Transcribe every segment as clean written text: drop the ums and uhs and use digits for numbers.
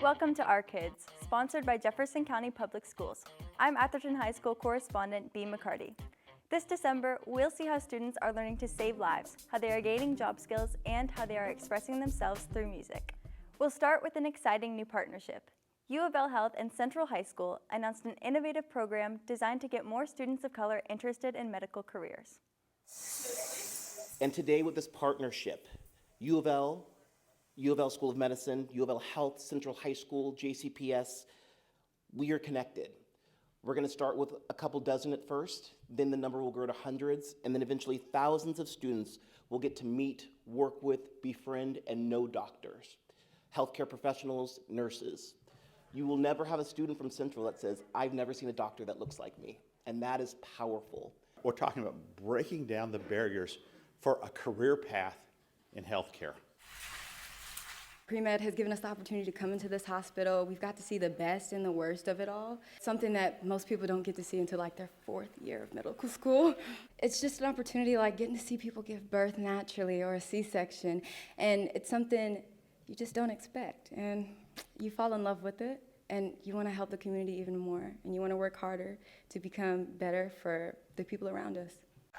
Welcome to Our Kids, sponsored by Jefferson County Public Schools. I'm Atherton High School correspondent Bea McCarty. This December, we'll see how students are learning to save lives, how they are gaining job skills, and how they are expressing themselves through music. We'll start with an exciting new partnership. UofL Health and Central High School announced an innovative program designed to get more students of color interested in medical careers. And today with this partnership, UofL School of Medicine, UofL Health, Central High School, JCPS, we are connected. We're going to start with a couple dozen at first, then the number will grow to hundreds, and then eventually thousands of students will get to meet, work with, befriend, and know doctors, healthcare professionals, nurses. You will never have a student from Central that says, I've never seen a doctor that looks like me, and that is powerful. We're talking about breaking down the barriers for a career path in healthcare. Pre-Med has given us the opportunity to come into this hospital. We've got to see the best and the worst of it all, something that most people don't get to see until like their 4th year of medical school. It's just an opportunity like getting to see people give birth naturally or a C-section, and it's something you just don't expect, and you fall in love with it, and you want to help the community even more, and you want to work harder to become better for the people around us.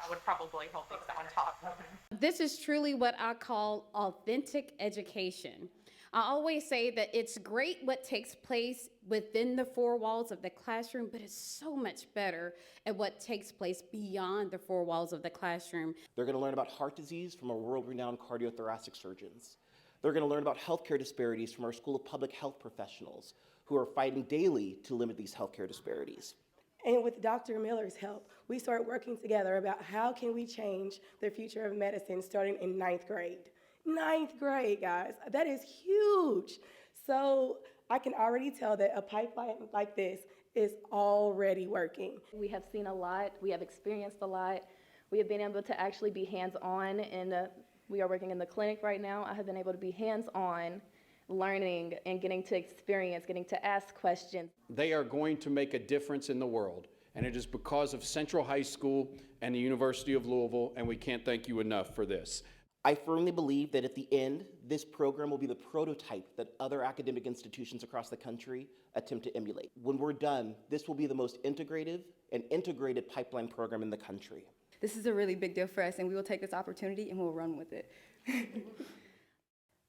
I would probably hold things on top. This is truly what I call authentic education. I always say that it's great what takes place within the 4 walls of the classroom, but it's so much better at what takes place beyond the 4 walls of the classroom. They're going to learn about heart disease from our world-renowned cardiothoracic surgeons. They're going to learn about healthcare disparities from our School of Public Health professionals who are fighting daily to limit these healthcare disparities. And with Dr. Miller's help, we started working together about how can we change the future of medicine starting in 9th grade. 9th grade, guys, that is huge. So I can already tell that a pipeline like this is already working. We have seen a lot, we have experienced a lot. We have been able to actually be hands-on, and we are working in the clinic right now. I have been able to be hands-on, learning and getting to experience, getting to ask questions. They are going to make a difference in the world, and it is because of Central High School and the University of Louisville, and we can't thank you enough for this. I firmly believe that at the end, this program will be the prototype that other academic institutions across the country attempt to emulate. When we're done, this will be the most integrated pipeline program in the country. This is a really big deal for us, and we will take this opportunity and we'll run with it.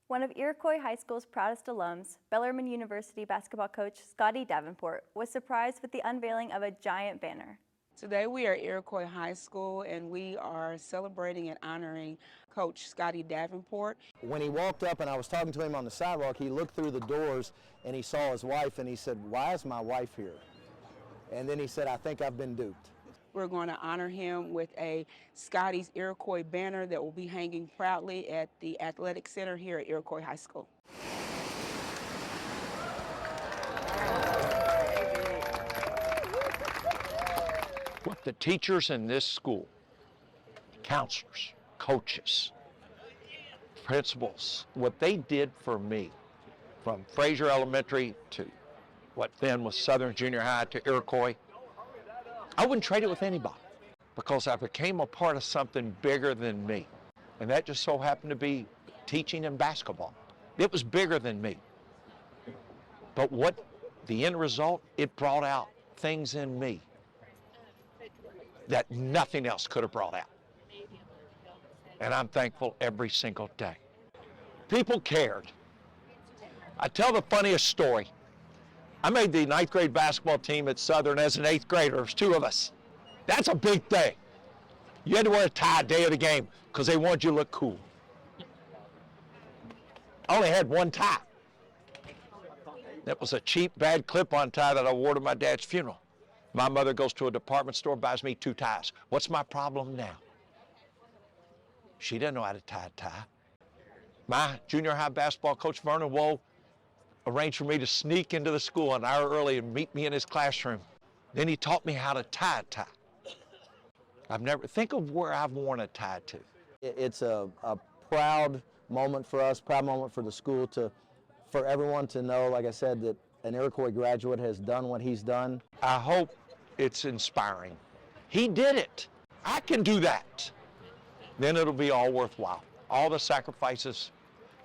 One of Iroquois High School's proudest alums, Bellarmine University basketball coach Scotty Davenport, was surprised with the unveiling of a giant banner. Today we are at Iroquois High School, and we are celebrating and honoring Coach Scotty Davenport. When he walked up and I was talking to him on the sidewalk, he looked through the doors and he saw his wife and he said, "Why is my wife here?" And then he said, "I think I've been duped." We're going to honor him with a Scotty's Iroquois banner that will be hanging proudly at the Athletic Center here at Iroquois High School. What the teachers in this school, counselors, coaches, principals, what they did for me, from Fraser Elementary to what then was Southern Junior High to Iroquois, I wouldn't trade it with anybody, because I became a part of something bigger than me. And that just so happened to be teaching and basketball. It was bigger than me. But what the end result, it brought out things in me that nothing else could have brought out. And I'm thankful every single day. People cared. I tell the funniest story. I made the 9th grade basketball team at Southern as an 8th grader. There's 2 of us. That's a big thing. You had to wear a tie day of the game because they wanted you to look cool. I only had 1 tie. That was a cheap, bad clip-on tie that I wore to my dad's funeral. My mother goes to a department store, buys me 2 ties. What's my problem now? She didn't know how to tie a tie. My junior high basketball coach, Vernon Woe, arranged for me to sneak into the school an hour early and meet me in his classroom. Then he taught me how to tie a tie. Think of where I've worn a tie to. It's a proud moment for us, proud moment for the school, for everyone to know, like I said, that an Iroquois graduate has done what he's done. I hope it's inspiring. He did it. I can do that. Then it'll be all worthwhile. All the sacrifices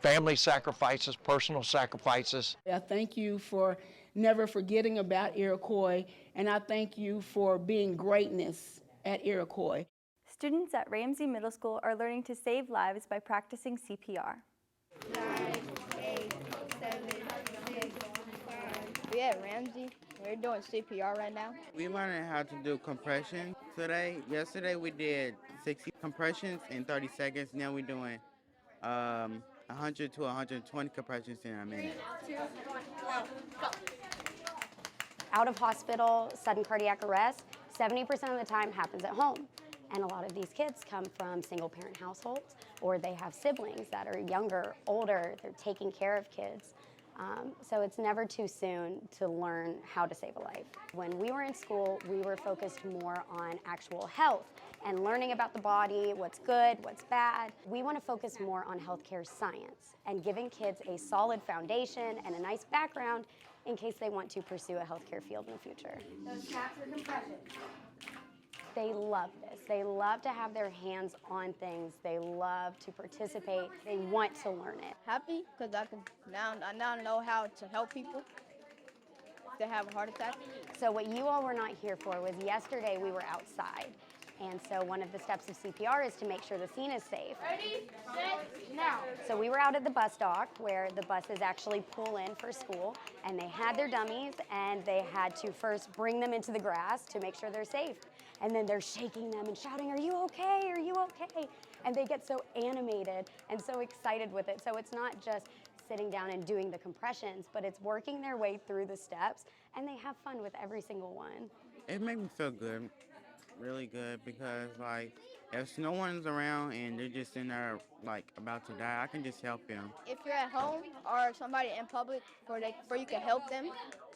family sacrifices, personal sacrifices. I thank you for never forgetting about Iroquois, and I thank you for being greatness at Iroquois. Students at Ramsey Middle School are learning to save lives by practicing CPR. 9, 8, 7, 6, 5. We at Ramsey. We're doing CPR right now. We learning how to do compression today. Yesterday we did 60 compressions in 30 seconds. Now we're doing 100 to 120 compressions in a minute. 3, 2, 1, go. Out of hospital, sudden cardiac arrest, 70% of the time happens at home. And a lot of these kids come from single parent households, or they have siblings that are younger, older, they're taking care of kids. So it's never too soon to learn how to save a life. When we were in school, we were focused more on actual health and learning about the body, what's good, what's bad. We want to focus more on healthcare science and giving kids a solid foundation and a nice background in case they want to pursue a healthcare field in the future. Those taps are compression. They love this. They love to have their hands on things. They love to participate. They want to learn it. Happy because I now know how to help people if they have a heart attack. So what you all were not here for was yesterday we were outside. And so one of the steps of CPR is to make sure the scene is safe. Ready, set, now. So we were out at the bus dock where the buses actually pull in for school, and they had their dummies and they had to first bring them into the grass to make sure they're safe. And then they're shaking them and shouting, "Are you okay? Are you okay?" And they get so animated and so excited with it. So it's not just sitting down and doing the compressions, but it's working their way through the steps, and they have fun with every single one. It made me feel good, really good, because like if no one's around and they're just in there like about to die, I can just help them. If you're at home or somebody in public where you can help them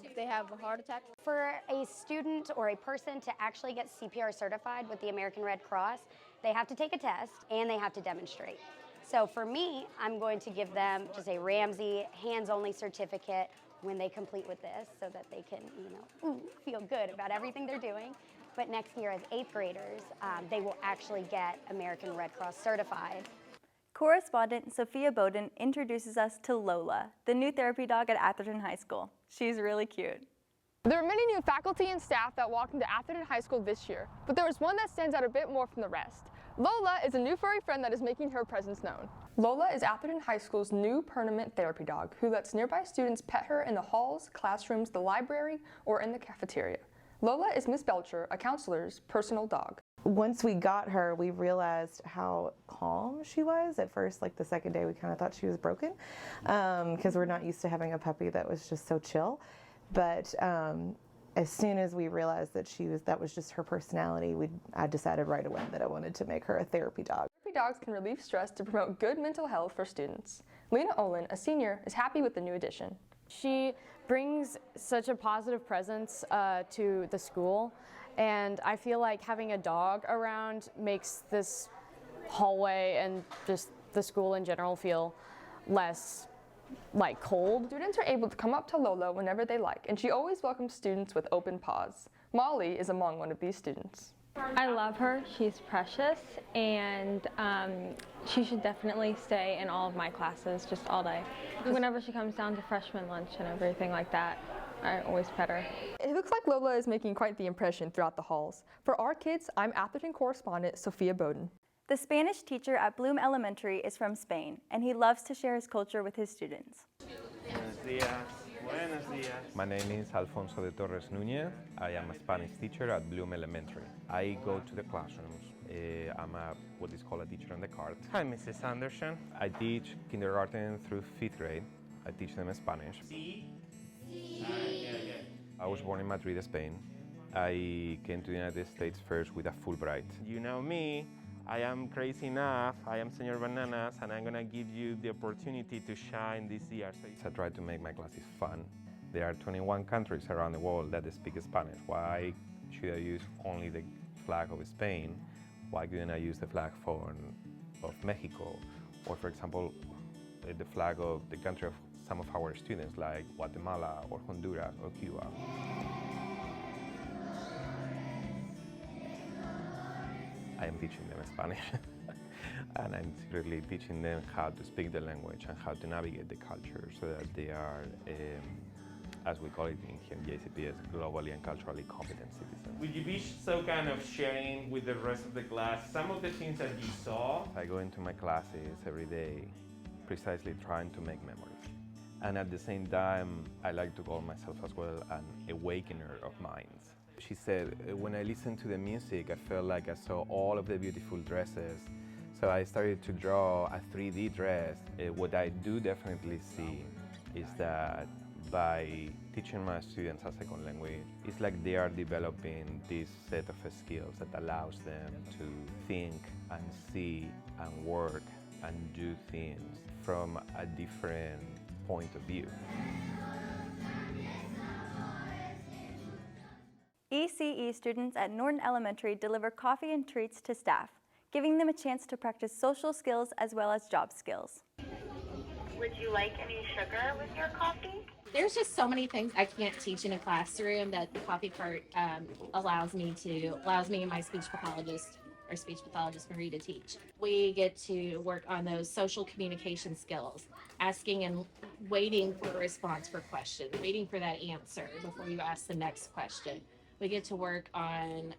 if they have a heart attack. For a student or a person to actually get CPR certified with the American Red Cross, they have to take a test and they have to demonstrate. So for me, I'm going to give them just a Ramsey hands-only certificate when they complete with this so that they can, feel good about everything they're doing. But next year as 8th graders, they will actually get American Red Cross certified. Correspondent Sophia Bowden introduces us to Lola, the new therapy dog at Atherton High School. She's really cute. There are many new faculty and staff that walked into Atherton High School this year, but there was one that stands out a bit more from the rest. Lola is a new furry friend that is making her presence known. Lola is Atherton High School's new permanent therapy dog who lets nearby students pet her in the halls, classrooms, the library, or in the cafeteria. Lola is Miss Belcher, a counselor's personal dog. Once we got her, we realized how calm she was. At first, like the second day, we kind of thought she was broken because we're not used to having a puppy that was just so chill. But as soon as we realized that was just her personality, I decided right away that I wanted to make her a therapy dog. Therapy dogs can relieve stress to promote good mental health for students. Lena Olin, a senior, is happy with the new addition. She brings such a positive presence to the school, and I feel like having a dog around makes this hallway and just the school in general feel less cold. Students are able to come up to Lola whenever they like, and she always welcomes students with open paws. Molly is among one of these students. I love her. She's precious, and she should definitely stay in all of my classes just all day. Whenever she comes down to freshman lunch and everything like that, I always pet her. It looks like Lola is making quite the impression throughout the halls. For Our Kids, I'm Atherton correspondent Sophia Bowden. The Spanish teacher at Bloom Elementary is from Spain, and he loves to share his culture with his students. Buenos días. Buenos días. My name is Alfonso de Torres Núñez. I am a Spanish teacher at Bloom Elementary. I go to the classrooms. I'm what is called a teacher on the cart. Hi, Mrs. Anderson. I teach kindergarten through 5th grade. I teach them Spanish. I was born in Madrid, Spain. I came to the United States first with a Fulbright. You know me. I am crazy enough, I am Senor Bananas, and I'm gonna give you the opportunity to shine this year. So I try to make my classes fun. There are 21 countries around the world that speak Spanish. Why should I use only the flag of Spain? Why couldn't I use the flag of Mexico? Or for example, the flag of the country of some of our students like Guatemala or Honduras or Cuba. I am teaching them Spanish. And I'm really teaching them how to speak the language and how to navigate the culture so that they are, as we call it in here in JCPS, globally and culturally competent citizens. Would you be so kind of sharing with the rest of the class some of the things that you saw? I go into my classes every day precisely trying to make memories. And at the same time, I like to call myself as well an awakener of minds. She said, when I listened to the music, I felt like I saw all of the beautiful dresses. So I started to draw a 3D dress. What I do definitely see is that by teaching my students a second language, it's like they are developing this set of skills that allows them to think and see and work and do things from a different point of view. ECE students at Norton Elementary deliver coffee and treats to staff, giving them a chance to practice social skills as well as job skills. Would you like any sugar with your coffee? There's just so many things I can't teach in a classroom that the coffee cart allows me and my speech pathologist Marie to teach. We get to work on those social communication skills, asking and waiting for a response for questions, waiting for that answer before you ask the next question. We get to work on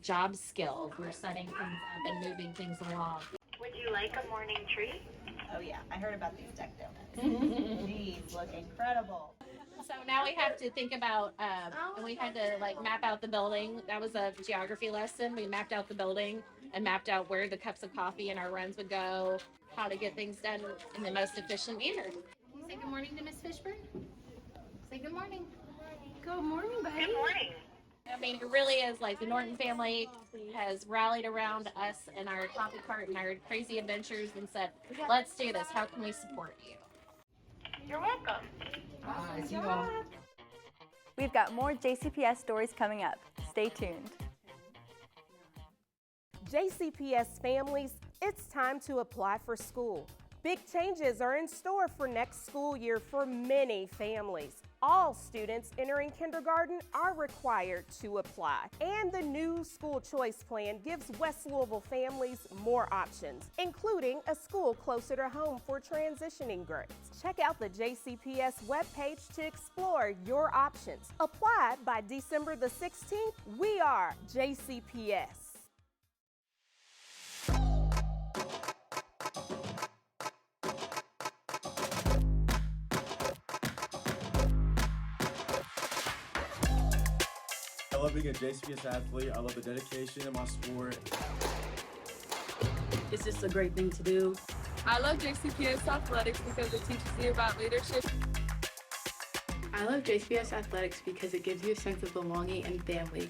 job skills. We're setting things up and moving things along. Would you like a morning treat? Oh yeah, I heard about these deck donuts. These look incredible. So now we have to think about, and we had to like map out the building. That was a geography lesson. We mapped out the building and mapped out where the cups of coffee and our runs would go, how to get things done in the most efficient manner. Can you say good morning to Miss Fishburne? Say good morning. Good morning, baby. Good morning. I mean, it really is like the Norton family has rallied around us and our coffee cart and our crazy adventures and said, let's do this. How can we support you? You're welcome. We've got more JCPS stories coming up. Stay tuned. JCPS families, it's time to apply for school. Big changes are in store for next school year for many families. All students entering kindergarten are required to apply. And the new school choice plan gives West Louisville families more options, including a school closer to home for transitioning grades. Check out the JCPS webpage to explore your options. Apply by December the 16th. We are JCPS. I love being a JCPS athlete. I love the dedication in my sport. It's just a great thing to do. I love JCPS athletics because it teaches you about leadership. I love JCPS athletics because it gives you a sense of belonging and family.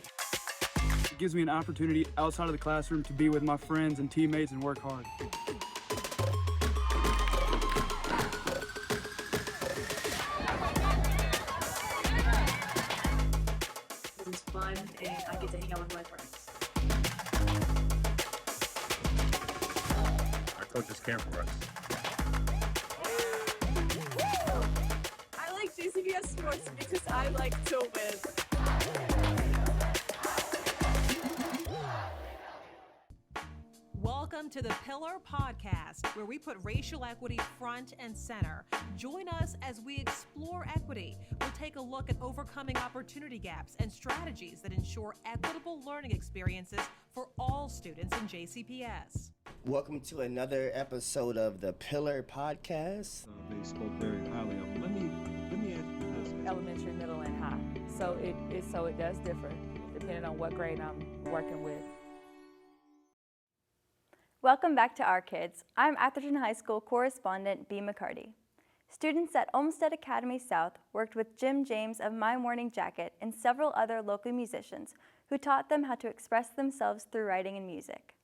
It gives me an opportunity outside of the classroom to be with my friends and teammates and work hard. It's fun and I get to hang out with my friends. Our coaches care for us. I like JCPS sports because I like to win. Welcome to the Pillar Podcast, where we put racial equity front and center. Join us as we explore equity. We'll take a look at overcoming opportunity gaps and strategies that ensure equitable learning experiences for all students in JCPS. Welcome to another episode of the Pillar Podcast. They spoke very highly of them. Let me ask you this. Elementary, middle, and high. So it does differ depending on what grade I'm working with. Welcome back to Our Kids. I'm Atherton High School correspondent Bea McCarty. Students at Olmsted Academy South worked with Jim James of My Morning Jacket and several other local musicians who taught them how to express themselves through writing and music.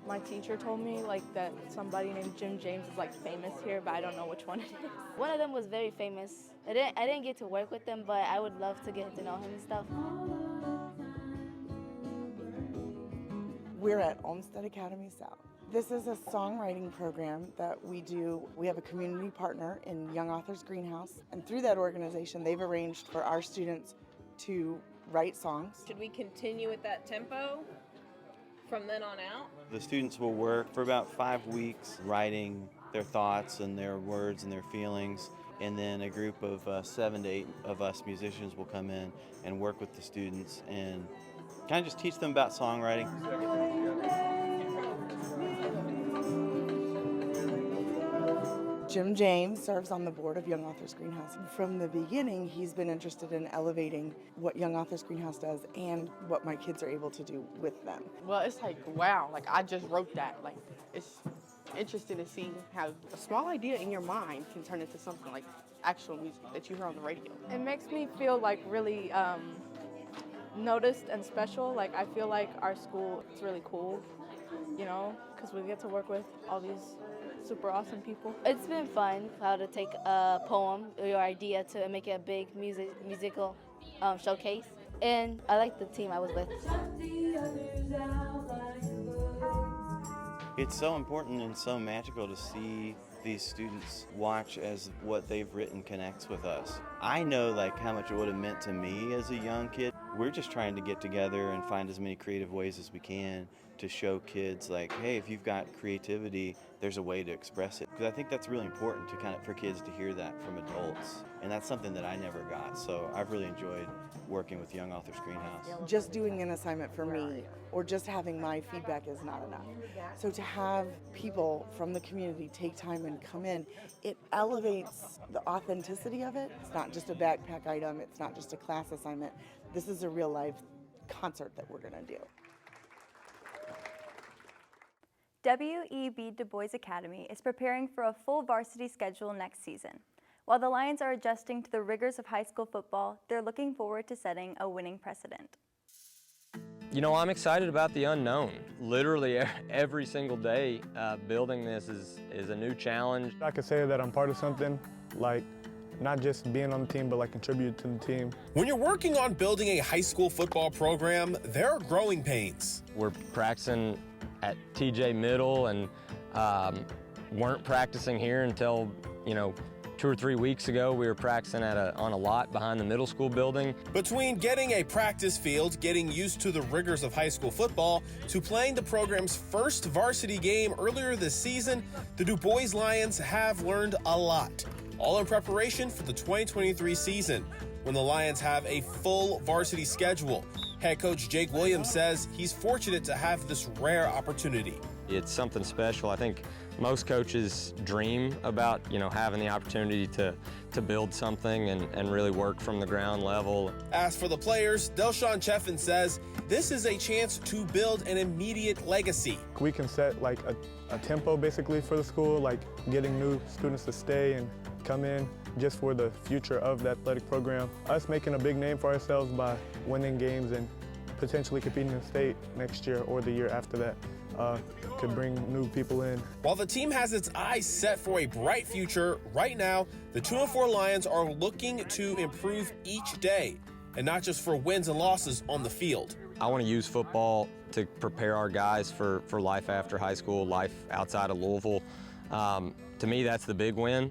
My teacher told me that somebody named Jim James is famous here, but I don't know which one it is. One of them was very famous. I didn't get to work with him, but I would love to get to know him and stuff. We're at Olmsted Academy South. This is a songwriting program that we do. We have a community partner in Young Authors Greenhouse, and through that organization, they've arranged for our students to write songs. Should we continue with that tempo? from then on out? The students will work for about 5 weeks writing their thoughts and their words and their feelings, and then a group of 7 to 8 of us musicians will come in and work with the students and kind of just teach them about songwriting. Jim James serves on the board of Young Authors Greenhouse. From the beginning, he's been interested in elevating what Young Authors Greenhouse does and what my kids are able to do with them. Well, it's like, wow, like I just wrote that. Like, it's interesting to see how a small idea in your mind can turn into something like actual music that you hear on the radio. It makes me feel like really noticed and special. Like I feel like our school is really cool, you know, because we get to work with all these super awesome people. It's been fun how to take a poem or your idea to make it a big musical showcase. And I like the team I was with. It's so important and so magical to see these students watch as what they've written connects with us. I know like how much it would have meant to me as a young kid. We're just trying to get together and find as many creative ways as we can to show kids like, hey, if you've got creativity, there's a way to express it. Because I think that's really important to for kids to hear that from adults. And that's something that I never got. So I've really enjoyed working with Young Authors Greenhouse. Just doing an assignment for me or just having my feedback is not enough. So to have people from the community take time and come in, it elevates the authenticity of it. It's not just a backpack item. It's not just a class assignment. This is a real life concert that we're gonna do. WEB DuBois Academy is preparing for a full varsity schedule next season. While the Lions are adjusting to the rigors of high school football, they're looking forward to setting a winning precedent. You know, I'm excited about the unknown. Literally every single day building this is a new challenge. I could say that I'm part of something, like not just being on the team, but like contribute to the team. When you're working on building a high school football program, there are growing pains. We're practicing at TJ Middle and weren't practicing here until, 2 or 3 weeks ago. We were practicing on a lot behind the middle school building. Between getting a practice field, getting used to the rigors of high school football, to playing the program's first varsity game earlier this season, the DuBois Lions have learned a lot, all in preparation for the 2023 season, when the Lions have a full varsity schedule. Head coach Jake Williams says he's fortunate to have this rare opportunity. It's something special. I think most coaches dream about, having the opportunity to build something and really work from the ground level. As for the players, Delshawn Cheffin says this is a chance to build an immediate legacy. We can set like a tempo basically for the school, like getting new students to stay and come in just for the future of the athletic program. Us making a big name for ourselves by winning games and potentially competing in state next year or the year after that could bring new people in. While the team has its eyes set for a bright future, right now, the 2-4 Lions are looking to improve each day, and not just for wins and losses on the field. I want to use football to prepare our guys for life after high school, life outside of Louisville. To me, that's the big win.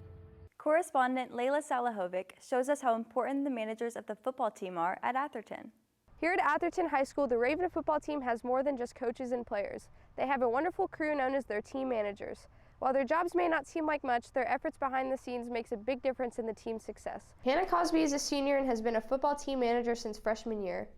Correspondent Layla Salahovic shows us how important the managers of the football team are at Atherton. Here at Atherton High School, the Raven football team has more than just coaches and players. They have a wonderful crew known as their team managers. While their jobs may not seem like much, their efforts behind the scenes makes a big difference in the team's success. Hannah Cosby is a senior and has been a football team manager since freshman year.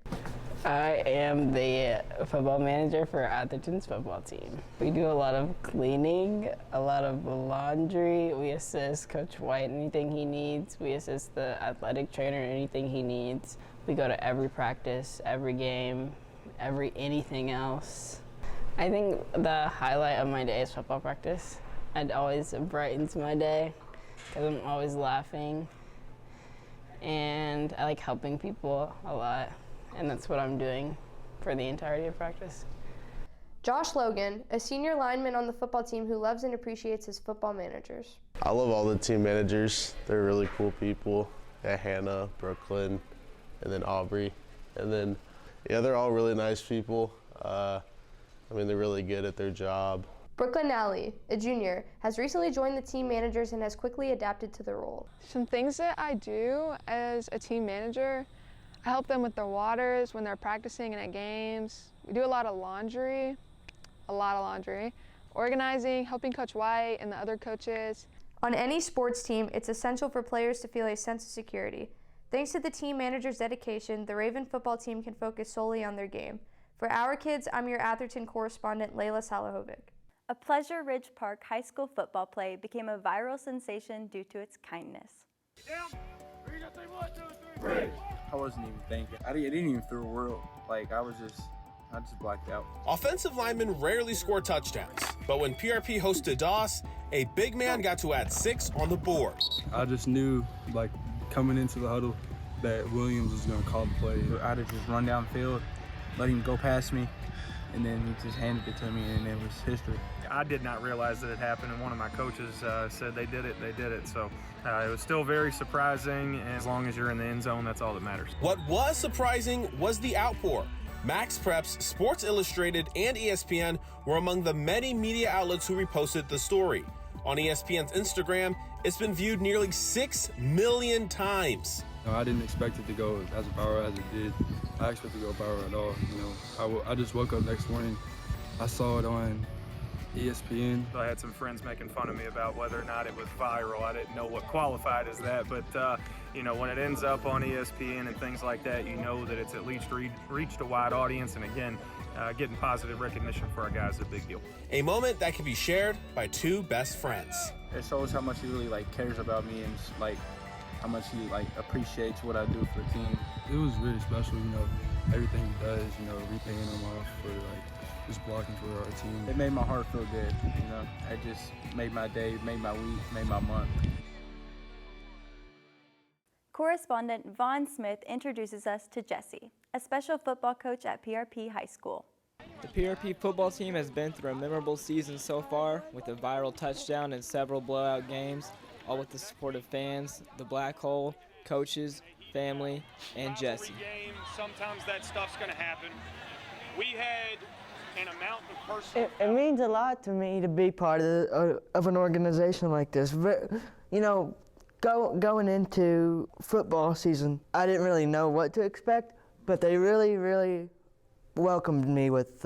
I am the football manager for Atherton's football team. We do a lot of cleaning, a lot of laundry. We assist Coach White anything he needs. We assist the athletic trainer anything he needs. We go to every practice, every game, anything else. I think the highlight of my day is football practice. It always brightens my day because I'm always laughing. And I like helping people a lot. And that's what I'm doing for the entirety of practice. Josh Logan, a senior lineman on the football team who loves and appreciates his football managers. I love all the team managers. They're really cool people. Yeah, Hannah, Brooklyn, and then Aubrey. And then, they're all really nice people. They're really good at their job. Brooklyn Nally, a junior, has recently joined the team managers and has quickly adapted to the role. Some things that I do as a team manager, I help them with their waters when they're practicing and at games. We do a lot of laundry. a lot of laundry, organizing, helping Coach White and the other coaches. On any sports team, it's essential for players to feel a sense of security. Thanks to the team manager's dedication, the Raven football team can focus solely on their game. For Our Kids, I'm your Atherton correspondent, Layla Salahovic. A Pleasure Ridge Park high school football play became a viral sensation due to its kindness. I wasn't even thinking. I didn't even feel real. I just blacked out. Offensive linemen rarely score touchdowns, but when PRP hosted DuBois, a big man got to add 6 on the board. I just knew, coming into the huddle, that Williams was going to call the play. I had to just run downfield, let him go past me, and then he just handed it to me, and it was history. I did not realize that it happened, and one of my coaches said they did it. So it was still very surprising, and as long as you're in the end zone, that's all that matters. What was surprising was the outpour. Max Preps, Sports Illustrated, and ESPN were among the many media outlets who reposted the story. On ESPN's Instagram, it's been viewed nearly 6 million times. No, I didn't expect it to go as viral as it did. I expected it to go viral at all. I just woke up next morning, I saw it on ESPN. I had some friends making fun of me about whether or not it was viral. I didn't know what qualified as that, but when it ends up on ESPN and things like that, you know that it's at least reached a wide audience, and again, getting positive recognition for our guys is a big deal. A moment that can be shared by 2 best friends. It shows how much he really cares about me and how much he appreciates what I do for the team. It was really special, everything he does, repaying him off for just blocking for our team. It made my heart feel good, It just made my day, made my week, made my month. Correspondent Vaughn Smith introduces us to Jesse, a special football coach at PRP High School. The PRP football team has been through a memorable season so far, with a viral touchdown and several blowout games, all with the support of fans, the Black Hole, coaches, family, and Jesse. Sometimes that stuff's going to happen. We had an amount of personal... It means a lot to me to be part of an organization like this. Going into football season, I didn't really know what to expect, but they really, really welcomed me with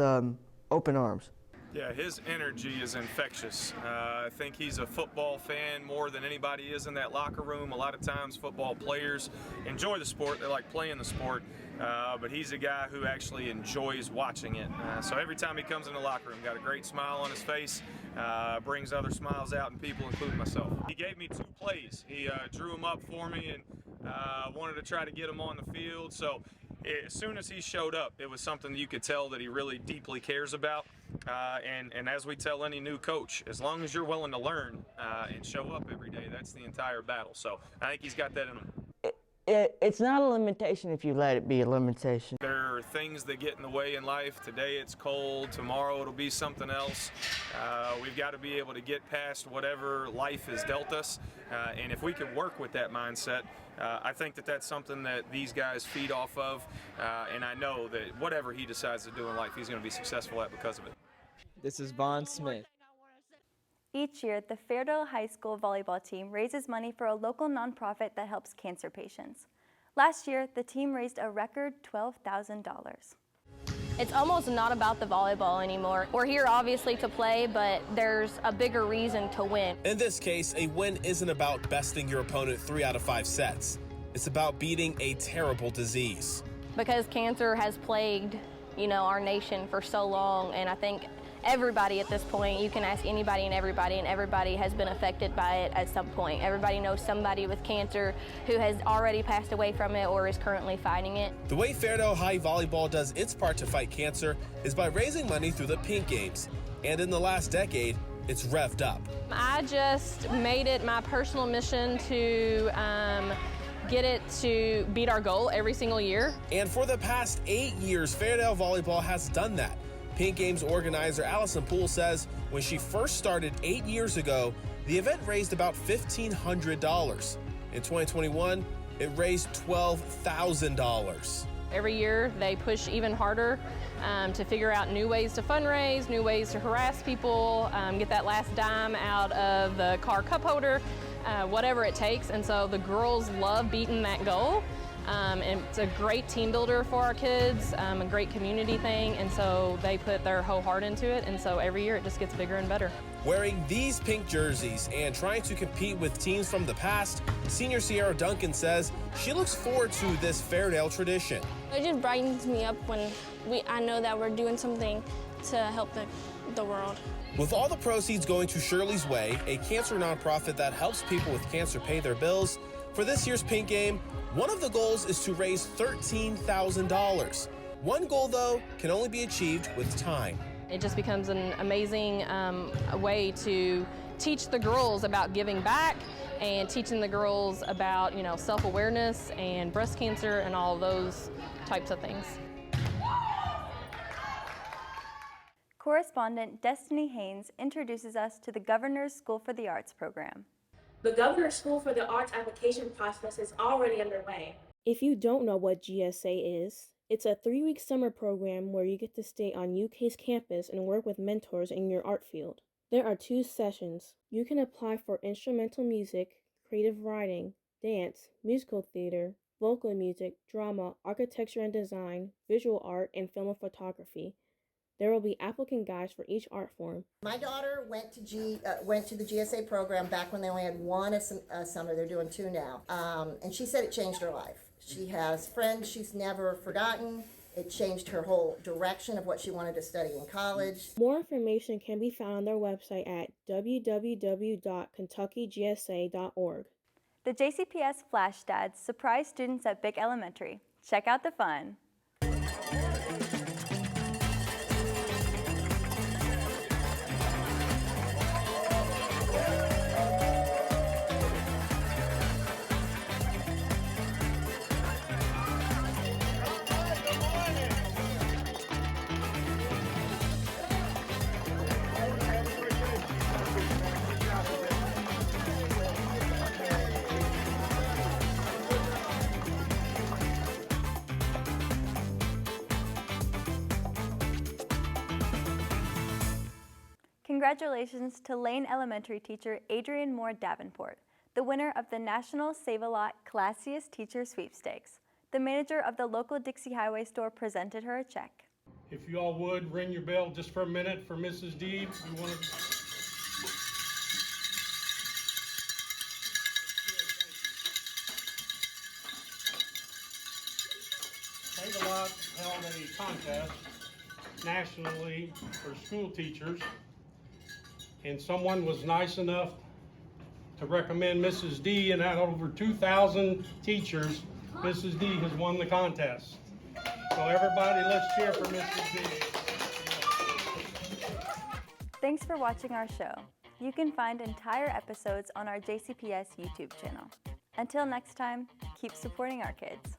open arms. Yeah, his energy is infectious. I think he's a football fan more than anybody is in that locker room. A lot of times football players enjoy the sport. They like playing the sport, but he's a guy who actually enjoys watching it. So every time he comes in the locker room, got a great smile on his face, brings other smiles out in people, including myself. He gave me 2 plays. He drew them up for me and wanted to try to get them on the field. So as soon as he showed up, it was something that you could tell that he really deeply cares about. And as we tell any new coach, as long as you're willing to learn and show up every day, that's the entire battle. So I think he's got that in him. It's not a limitation if you let it be a limitation. There are things that get in the way in life. Today it's cold, tomorrow it'll be something else. We've got to be able to get past whatever life has dealt us. And if we could work with that mindset, I think that that's something that these guys feed off of. And I know that whatever he decides to do in life, he's going to be successful at because of it. This is Vaughn Smith. Each year, the Fairdale High School volleyball team raises money for a local nonprofit that helps cancer patients. Last year, the team raised a record $12,000. It's almost not about the volleyball anymore. We're here obviously to play, but there's a bigger reason to win. In this case, a win isn't about besting your opponent 3 out of 5 sets. It's about beating a terrible disease. Because cancer has plagued, our nation for so long, and I think everybody at this point, you can ask anybody and everybody has been affected by it at some point. Everybody knows somebody with cancer who has already passed away from it or is currently fighting it. The way Fairdale High Volleyball does its part to fight cancer is by raising money through the Pink Games. And in the last decade, it's revved up. I just made it my personal mission to get it to beat our goal every single year. And for the past 8 years, Fairdale Volleyball has done that. Pink Games organizer Allison Poole says when she first started 8 years ago, the event raised about $1,500. In 2021, it raised $12,000. Every year they push even harder to figure out new ways to fundraise, new ways to harass people, get that last dime out of the car cup holder, whatever it takes. And so the girls love beating that goal. And it's a great team builder for our kids, a great community thing, and so they put their whole heart into it, and so every year it just gets bigger and better. Wearing these pink jerseys and trying to compete with teams from the past, senior Sierra Duncan says she looks forward to this Fairdale tradition. It just brightens me up when I know that we're doing something to help the world. With all the proceeds going to Shirley's Way, a cancer nonprofit that helps people with cancer pay their bills, for this year's Pink Game, one of the goals is to raise $13,000. One goal, though, can only be achieved with time. It just becomes an amazing way to teach the girls about giving back and teaching the girls about, self-awareness and breast cancer and all of those types of things. Correspondent Destiny Haynes introduces us to the Governor's School for the Arts program. The Governor's School for the Arts application process is already underway. If you don't know what GSA is, it's a 3-week summer program where you get to stay on UK's campus and work with mentors in your art field. There are 2 sessions. You can apply for instrumental music, creative writing, dance, musical theater, vocal music, drama, architecture and design, visual art, and film and photography. There will be applicant guides for each art form. My daughter went to the GSA program back when they only had one a summer. They're doing 2 now. And she said it changed her life. She has friends she's never forgotten. It changed her whole direction of what she wanted to study in college. More information can be found on their website at www.kentuckygsa.org. The JCPS Flash Dads surprise students at Byck Elementary. Check out the fun. Congratulations to Layne Elementary teacher Adrian Moore Davenport, the winner of the National Save-A-Lot Classiest Teacher Sweepstakes. The manager of the local Dixie Highway store presented her a check. If you all would, ring your bell just for a minute for Mrs. D. We want to... Save-A-Lot held a contest nationally for school teachers, and someone was nice enough to recommend Mrs. D, and out of over 2,000 teachers, Mrs. D has won the contest. So everybody, let's cheer for Mrs. D. Thanks for watching our show. You can find entire episodes on our JCPS YouTube channel. Until next time, keep supporting our kids.